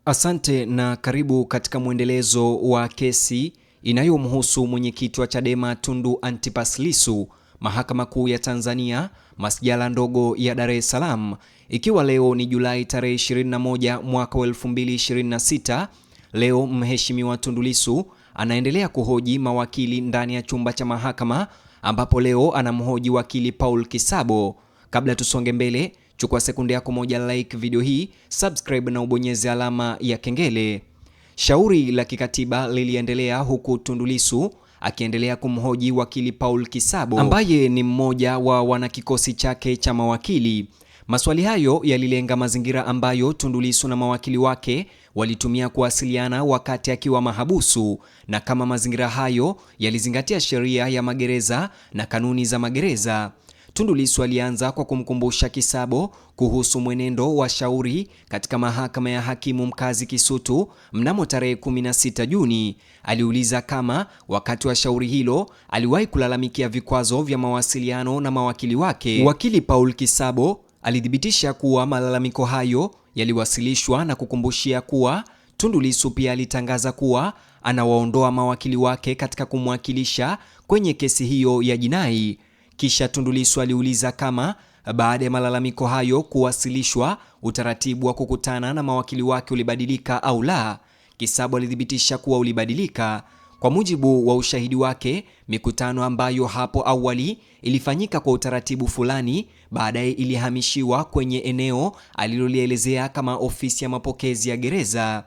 Asante na karibu katika mwendelezo wa kesi inayomhusu mwenyekiti wa Chadema Tundu Antipas Lissu, Mahakama Kuu ya Tanzania, Masjala ndogo ya Dar es Salaam, ikiwa leo ni Julai tarehe 21 mwaka 2026. Leo Mheshimiwa Tundu Lissu anaendelea kuhoji mawakili ndani ya chumba cha mahakama, ambapo leo anamhoji wakili Paul Kisabo. Kabla tusonge mbele, chukua sekunde yako moja, like video hii, subscribe na ubonyeze alama ya kengele. Shauri la kikatiba liliendelea huku Tundu Lissu akiendelea kumhoji wakili Paul Kisabo ambaye ni mmoja wa wanakikosi chake cha mawakili. Maswali hayo yalilenga mazingira ambayo Tundu Lissu na mawakili wake walitumia kuwasiliana wakati akiwa mahabusu, na kama mazingira hayo yalizingatia sheria ya magereza na kanuni za magereza. Tundu Lissu alianza kwa kumkumbusha Kisabo kuhusu mwenendo wa shauri katika mahakama ya hakimu mkazi Kisutu mnamo tarehe 16 Juni. Aliuliza kama wakati wa shauri hilo aliwahi kulalamikia vikwazo vya mawasiliano na mawakili wake. Wakili Paul Kisabo alithibitisha kuwa malalamiko hayo yaliwasilishwa na kukumbushia kuwa Tundu Lissu pia alitangaza kuwa anawaondoa mawakili wake katika kumwakilisha kwenye kesi hiyo ya jinai. Kisha Tundu Lissu aliuliza kama baada ya malalamiko hayo kuwasilishwa, utaratibu wa kukutana na mawakili wake ulibadilika au la. Kisabo alithibitisha kuwa ulibadilika. Kwa mujibu wa ushahidi wake, mikutano ambayo hapo awali ilifanyika kwa utaratibu fulani, baadaye ilihamishiwa kwenye eneo alilolielezea kama ofisi ya mapokezi ya gereza.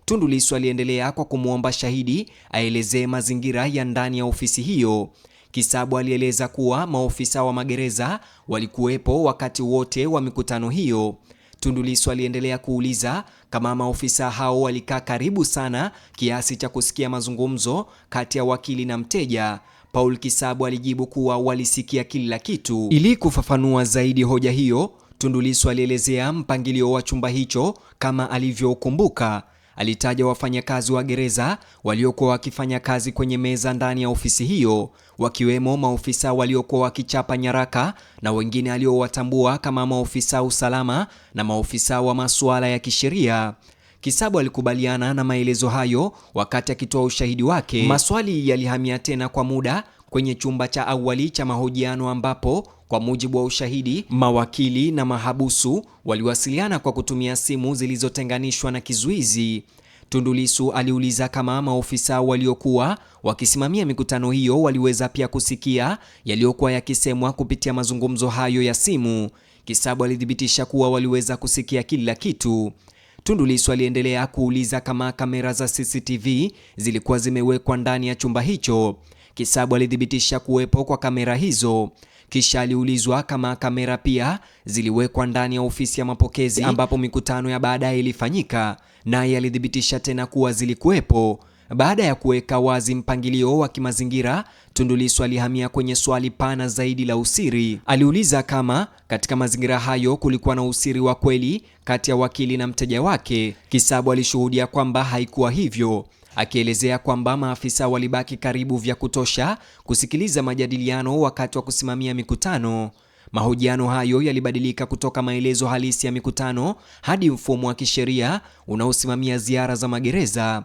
Tundu Lissu aliendelea kwa kumwomba shahidi aelezee mazingira ya ndani ya ofisi hiyo. Kisabo alieleza kuwa maofisa wa magereza walikuwepo wakati wote wa mikutano hiyo. Tundu Lissu aliendelea kuuliza kama maofisa hao walikaa karibu sana kiasi cha kusikia mazungumzo kati ya wakili na mteja. Paul Kisabo alijibu kuwa walisikia kila kitu. Ili kufafanua zaidi hoja hiyo, Tundu Lissu alielezea mpangilio wa chumba hicho kama alivyokumbuka. Alitaja wafanyakazi wa gereza waliokuwa wakifanya kazi kwenye meza ndani ya ofisi hiyo, wakiwemo maofisa waliokuwa wakichapa nyaraka na wengine aliowatambua kama maofisa usalama na maofisa wa masuala ya kisheria. Kisabo alikubaliana na maelezo hayo wakati akitoa ushahidi wake. Maswali yalihamia tena kwa muda kwenye chumba cha awali cha mahojiano, ambapo kwa mujibu wa ushahidi, mawakili na mahabusu waliwasiliana kwa kutumia simu zilizotenganishwa na kizuizi. Tundu Lissu aliuliza kama maofisa waliokuwa wakisimamia mikutano hiyo waliweza pia kusikia yaliyokuwa yakisemwa kupitia mazungumzo hayo ya simu. Kisabo alithibitisha kuwa waliweza kusikia kila kitu. Tundu Lissu aliendelea kuuliza kama kamera za CCTV zilikuwa zimewekwa ndani ya chumba hicho. Kisabo alithibitisha kuwepo kwa kamera hizo. Kisha aliulizwa kama kamera pia ziliwekwa ndani ya ofisi ya mapokezi ambapo mikutano ya baadaye ilifanyika, naye alithibitisha tena kuwa zilikuwepo. Baada ya kuweka wazi mpangilio wa kimazingira, Tundu Lissu alihamia kwenye swali pana zaidi la usiri. Aliuliza kama katika mazingira hayo kulikuwa na usiri wa kweli kati ya wakili na mteja wake. Kisabo alishuhudia kwamba haikuwa hivyo, akielezea kwamba maafisa walibaki karibu vya kutosha kusikiliza majadiliano wakati wa kusimamia mikutano. Mahojiano hayo yalibadilika kutoka maelezo halisi ya mikutano hadi mfumo wa kisheria unaosimamia ziara za magereza.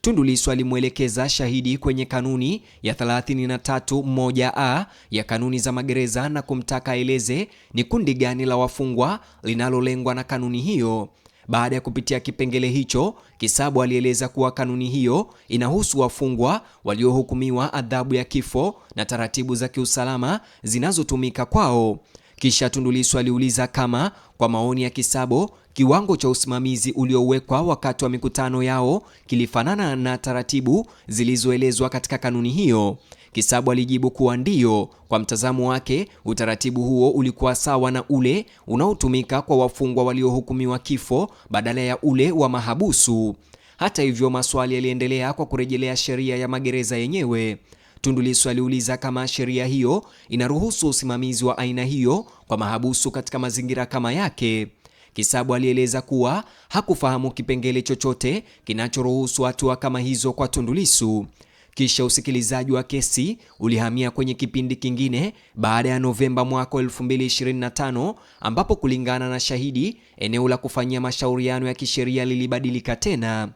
Tundu Lissu alimwelekeza shahidi kwenye kanuni ya 33(1)(a) ya kanuni za magereza na kumtaka aeleze ni kundi gani la wafungwa linalolengwa na kanuni hiyo. Baada ya kupitia kipengele hicho, Kisabo alieleza kuwa kanuni hiyo inahusu wafungwa waliohukumiwa adhabu ya kifo na taratibu za kiusalama zinazotumika kwao. Kisha Tundu Lissu aliuliza kama kwa maoni ya Kisabo, kiwango cha usimamizi uliowekwa wakati wa mikutano yao kilifanana na taratibu zilizoelezwa katika kanuni hiyo. Kisabo alijibu kuwa ndiyo, kwa mtazamo wake utaratibu huo ulikuwa sawa na ule unaotumika kwa wafungwa waliohukumiwa kifo badala ya ule wa mahabusu. Hata hivyo, maswali yaliendelea kwa kurejelea sheria ya magereza yenyewe. Tundu Lissu aliuliza kama sheria hiyo inaruhusu usimamizi wa aina hiyo kwa mahabusu katika mazingira kama yake. Kisabo alieleza kuwa hakufahamu kipengele chochote kinachoruhusu hatua kama hizo kwa Tundu Lissu. Kisha usikilizaji wa kesi ulihamia kwenye kipindi kingine baada ya Novemba mwaka 2025, ambapo kulingana na shahidi, eneo la kufanyia mashauriano ya kisheria lilibadilika tena.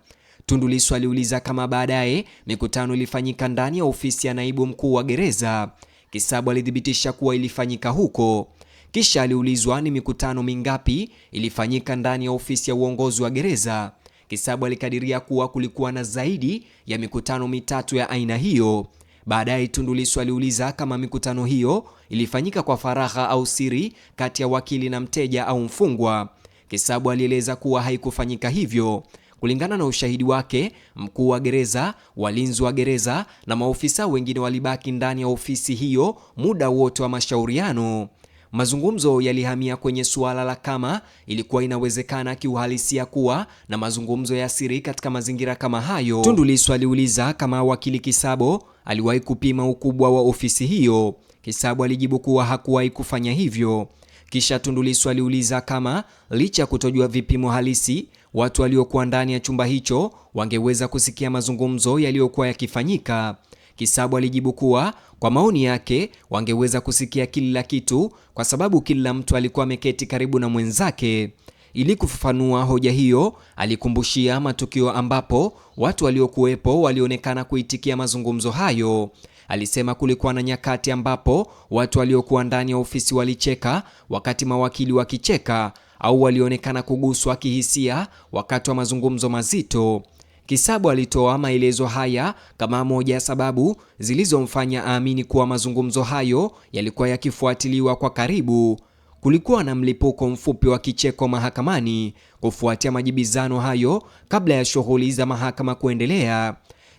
Tundu Lissu aliuliza kama baadaye mikutano ilifanyika ndani ya ofisi ya naibu mkuu wa gereza. Kisabu alithibitisha kuwa ilifanyika huko. Kisha aliulizwa ni mikutano mingapi ilifanyika ndani ya ofisi ya uongozi wa gereza. Kisabu alikadiria kuwa kulikuwa na zaidi ya mikutano mitatu ya aina hiyo. Baadaye Tundu Lissu aliuliza kama mikutano hiyo ilifanyika kwa faragha au siri kati ya wakili na mteja au mfungwa. Kisabu alieleza kuwa haikufanyika hivyo. Kulingana na ushahidi wake, mkuu wa gereza, walinzi wa gereza na maofisa wengine walibaki ndani ya ofisi hiyo muda wote wa mashauriano. Mazungumzo yalihamia kwenye suala la kama ilikuwa inawezekana kiuhalisia kuwa na mazungumzo ya siri katika mazingira kama hayo. Tundu Lissu aliuliza kama wakili Kisabo aliwahi kupima ukubwa wa ofisi hiyo. Kisabo alijibu kuwa hakuwahi kufanya hivyo. Kisha Tundu Lissu aliuliza kama licha ya kutojua vipimo halisi, watu waliokuwa ndani ya chumba hicho wangeweza kusikia mazungumzo yaliyokuwa yakifanyika. Kisabo alijibu kuwa kwa maoni yake wangeweza kusikia kila kitu kwa sababu kila mtu alikuwa ameketi karibu na mwenzake. Ili kufafanua hoja hiyo, alikumbushia matukio ambapo watu waliokuwepo walionekana kuitikia mazungumzo hayo. Alisema kulikuwa na nyakati ambapo watu waliokuwa ndani ya ofisi walicheka wakati mawakili wakicheka, au walionekana kuguswa kihisia wakati wa mazungumzo mazito. Kisabo alitoa maelezo haya kama moja ya sababu zilizomfanya aamini kuwa mazungumzo hayo yalikuwa yakifuatiliwa kwa karibu. Kulikuwa na mlipuko mfupi wa kicheko mahakamani kufuatia majibizano hayo kabla ya shughuli za mahakama kuendelea.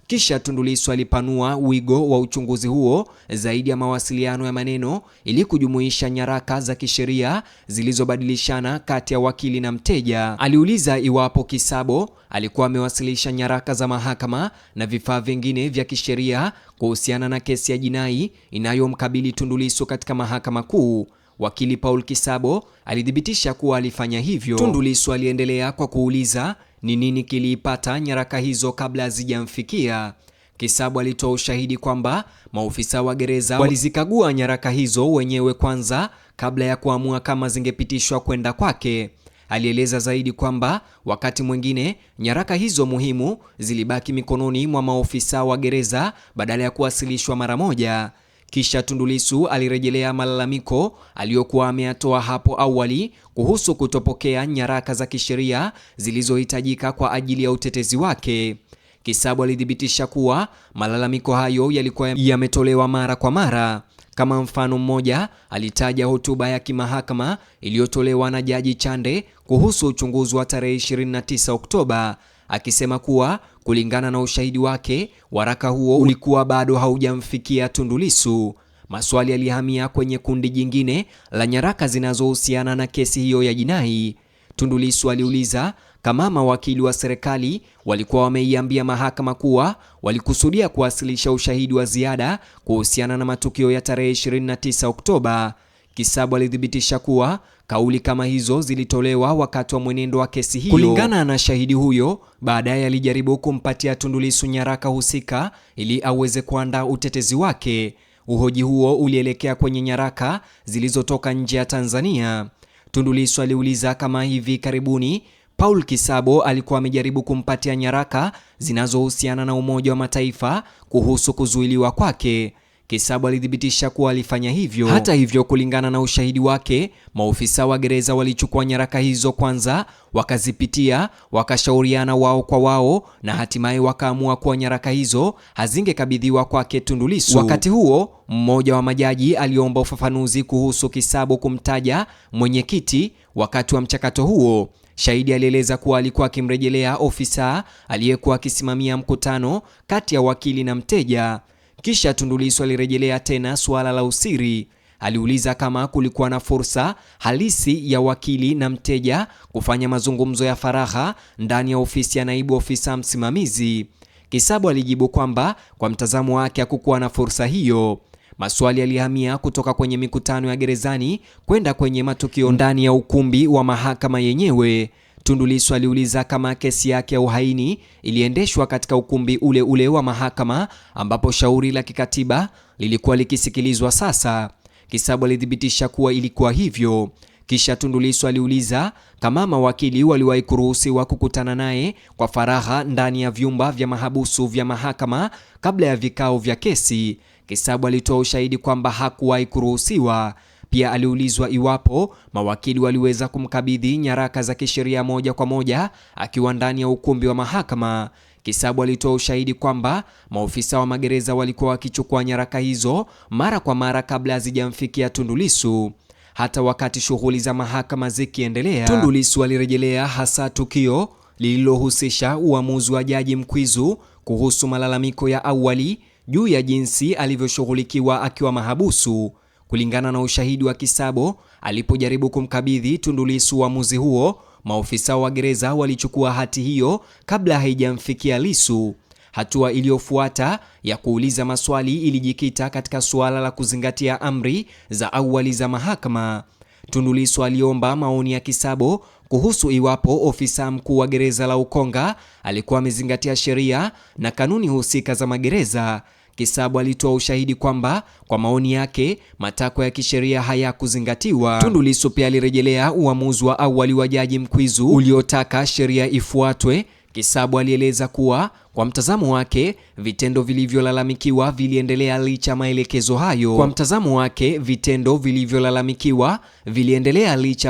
Kisha Tundu Lissu alipanua wigo wa uchunguzi huo zaidi ya mawasiliano ya maneno ili kujumuisha nyaraka za kisheria zilizobadilishana kati ya wakili na mteja. Aliuliza iwapo Kisabo alikuwa amewasilisha nyaraka za mahakama na vifaa vingine vya kisheria kuhusiana na kesi ya jinai inayomkabili Tundu Lissu katika mahakama kuu. Wakili Paul Kisabo alithibitisha kuwa alifanya hivyo. Tundu Lissu aliendelea kwa kuuliza ni nini kiliipata nyaraka hizo kabla hazijamfikia. Kisabo alitoa ushahidi kwamba maofisa wa gereza walizikagua nyaraka hizo wenyewe kwanza kabla ya kuamua kama zingepitishwa kwenda kwake. Alieleza zaidi kwamba wakati mwingine nyaraka hizo muhimu zilibaki mikononi mwa maofisa wa gereza badala ya kuwasilishwa mara moja. Kisha Tundu Lissu alirejelea malalamiko aliyokuwa ameyatoa hapo awali kuhusu kutopokea nyaraka za kisheria zilizohitajika kwa ajili ya utetezi wake. Kisabo alithibitisha kuwa malalamiko hayo yalikuwa yametolewa mara kwa mara. Kama mfano mmoja, alitaja hotuba ya kimahakama iliyotolewa na Jaji Chande kuhusu uchunguzi wa tarehe 29 Oktoba, akisema kuwa kulingana na ushahidi wake, waraka huo ulikuwa bado haujamfikia Tundu Lissu. Maswali yalihamia kwenye kundi jingine la nyaraka zinazohusiana na kesi hiyo ya jinai. Tundu Lissu aliuliza kama mawakili wa serikali walikuwa wameiambia mahakama kuwa walikusudia kuwasilisha ushahidi wa ziada kuhusiana na matukio ya tarehe 29 Oktoba. Kisabo alithibitisha kuwa kauli kama hizo zilitolewa wakati wa mwenendo wa kesi hiyo. Kulingana na shahidi huyo, baadaye alijaribu kumpatia Tundu Lissu nyaraka husika ili aweze kuandaa utetezi wake. Uhoji huo ulielekea kwenye nyaraka zilizotoka nje ya Tanzania. Tundu Lissu aliuliza kama hivi karibuni Paul Kisabo alikuwa amejaribu kumpatia nyaraka zinazohusiana na Umoja wa Mataifa kuhusu kuzuiliwa kwake. Kisabo alithibitisha kuwa alifanya hivyo. Hata hivyo, kulingana na ushahidi wake, maofisa wa gereza walichukua nyaraka hizo kwanza, wakazipitia, wakashauriana wao kwa wao na hatimaye wakaamua kuwa nyaraka hizo hazingekabidhiwa kwake Tundu Lissu. Wakati huo, mmoja wa majaji aliomba ufafanuzi kuhusu Kisabo kumtaja mwenyekiti wakati wa mchakato huo. Shahidi alieleza kuwa alikuwa akimrejelea ofisa aliyekuwa akisimamia mkutano kati ya wakili na mteja. Kisha Tundu Lissu alirejelea tena suala la usiri. Aliuliza kama kulikuwa na fursa halisi ya wakili na mteja kufanya mazungumzo ya faragha ndani ya ofisi ya naibu ofisa msimamizi. Kisabo alijibu kwamba kwa mtazamo wake hakukuwa na fursa hiyo. Maswali yalihamia kutoka kwenye mikutano ya gerezani kwenda kwenye matukio ndani ya ukumbi wa mahakama yenyewe. Tundu Lissu aliuliza kama kesi yake ya uhaini iliendeshwa katika ukumbi ule ule wa mahakama ambapo shauri la kikatiba lilikuwa likisikilizwa sasa. Kisabu alithibitisha kuwa ilikuwa hivyo. Kisha Tundu Lissu aliuliza kama mawakili waliwahi kuruhusiwa kukutana naye kwa faragha ndani ya vyumba vya mahabusu vya mahakama kabla ya vikao vya kesi. Kisabu alitoa ushahidi kwamba hakuwahi kuruhusiwa. Pia aliulizwa iwapo mawakili waliweza kumkabidhi nyaraka za kisheria moja kwa moja akiwa ndani ya ukumbi wa mahakama. Kisabu alitoa ushahidi kwamba maofisa wa magereza walikuwa wakichukua nyaraka hizo mara kwa mara kabla hazijamfikia Tundu Lissu. Hata wakati shughuli za mahakama zikiendelea, Tundu Lissu alirejelea hasa tukio lililohusisha uamuzi wa Jaji Mkwizu kuhusu malalamiko ya awali juu ya jinsi alivyoshughulikiwa akiwa mahabusu. Kulingana na ushahidi wa Kisabo, alipojaribu kumkabidhi Tundu Lissu uamuzi huo, maofisa wa gereza walichukua hati hiyo kabla haijamfikia Lissu. Hatua iliyofuata ya kuuliza maswali ilijikita katika suala la kuzingatia amri za awali za mahakama. Tundu Lissu aliomba maoni ya Kisabo kuhusu iwapo ofisa mkuu wa gereza la Ukonga alikuwa amezingatia sheria na kanuni husika za magereza. Kisabo alitoa ushahidi kwamba kwa maoni yake matakwa ya kisheria hayakuzingatiwa. Tundu Lissu pia alirejelea uamuzi wa awali wa Jaji Mkwizu uliotaka sheria ifuatwe. Kisabo alieleza kuwa kwa mtazamo wake vitendo vilivyolalamikiwa viliendelea licha maelekezo hayo.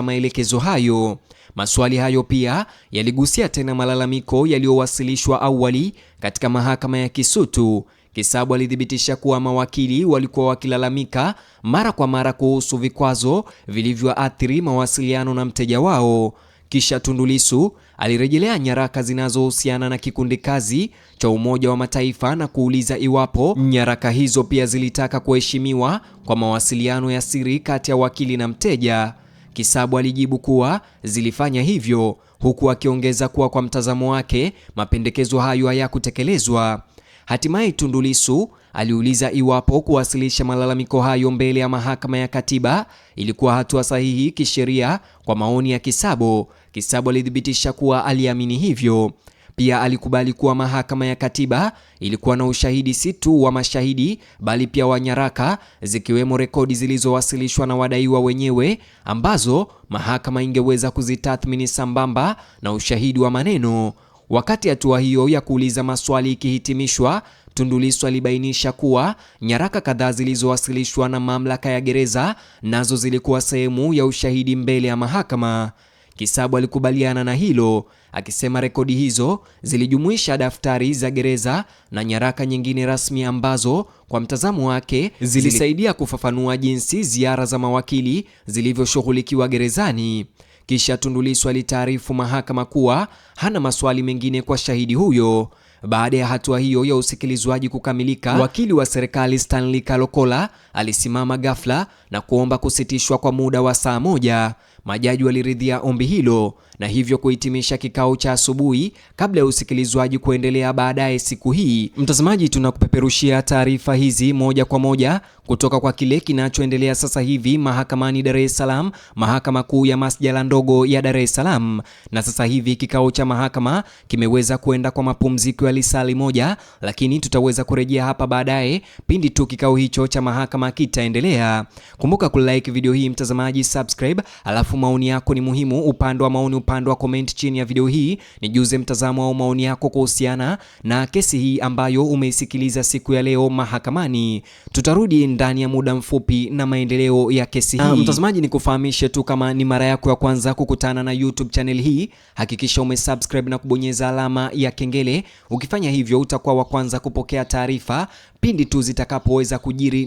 Maelekezo hayo. Maswali hayo pia yaligusia tena malalamiko yaliyowasilishwa awali katika mahakama ya Kisutu. Kisabo alithibitisha kuwa mawakili walikuwa wakilalamika mara kwa mara kuhusu vikwazo vilivyoathiri mawasiliano na mteja wao. Kisha Tundu Lissu alirejelea nyaraka zinazohusiana na kikundi kazi cha Umoja wa Mataifa na kuuliza iwapo nyaraka hizo pia zilitaka kuheshimiwa kwa mawasiliano ya siri kati ya wakili na mteja. Kisabo alijibu kuwa zilifanya hivyo, huku akiongeza kuwa kwa mtazamo wake mapendekezo hayo hayakutekelezwa. Hatimaye Tundu Lissu aliuliza iwapo kuwasilisha malalamiko hayo mbele ya mahakama ya katiba ilikuwa hatua sahihi kisheria kwa maoni ya Kisabo. Kisabo alithibitisha kuwa aliamini hivyo. Pia alikubali kuwa mahakama ya katiba ilikuwa na ushahidi si tu wa mashahidi bali pia wa nyaraka, zikiwemo rekodi zilizowasilishwa na wadaiwa wenyewe ambazo mahakama ingeweza kuzitathmini sambamba na ushahidi wa maneno. Wakati hatua hiyo ya kuuliza maswali ikihitimishwa, Tundu Lissu alibainisha kuwa nyaraka kadhaa zilizowasilishwa na mamlaka ya gereza nazo zilikuwa sehemu ya ushahidi mbele ya mahakama. Kisabo alikubaliana na hilo, akisema rekodi hizo zilijumuisha daftari za gereza na nyaraka nyingine rasmi ambazo kwa mtazamo wake zilisaidia kufafanua jinsi ziara za mawakili zilivyoshughulikiwa gerezani. Kisha Tundu Lissu alitaarifu mahakama kuwa hana maswali mengine kwa shahidi huyo. Baada ya hatua hiyo ya usikilizwaji kukamilika, wakili wa serikali Stanley Kalokola alisimama ghafla na kuomba kusitishwa kwa muda wa saa moja. Majaji waliridhia ombi hilo na hivyo kuhitimisha kikao cha asubuhi kabla ya usikilizwaji kuendelea baadaye siku hii. Mtazamaji, tunakupeperushia taarifa hizi moja kwa moja kutoka kwa kile kinachoendelea sasa hivi mahakamani Dar es Salaam, Mahakama Kuu ya Masjala ndogo ya Dar es Salaam. Na sasa hivi kikao cha mahakama kimeweza kuenda kwa mapumziko ya lisali moja, lakini tutaweza kurejea hapa baadaye pindi tu kikao hicho cha mahakama kitaendelea. Kumbuka kulike video hii mtazamaji, subscribe, alafu maoni yako ni muhimu. Upande wa maoni, upande wa comment chini ya video hii, nijuze mtazamo au maoni yako kuhusiana na kesi hii ambayo umeisikiliza siku ya leo mahakamani. Tutarudi ndani ya muda mfupi na maendeleo ya kesi hii. Mtazamaji, nikufahamishe tu, kama ni mara yako ya kwanza kukutana na YouTube channel hii, hakikisha umesubscribe na kubonyeza alama ya kengele. Ukifanya hivyo utakuwa wa kwanza kupokea taarifa pindi tu zitakapoweza kujiri.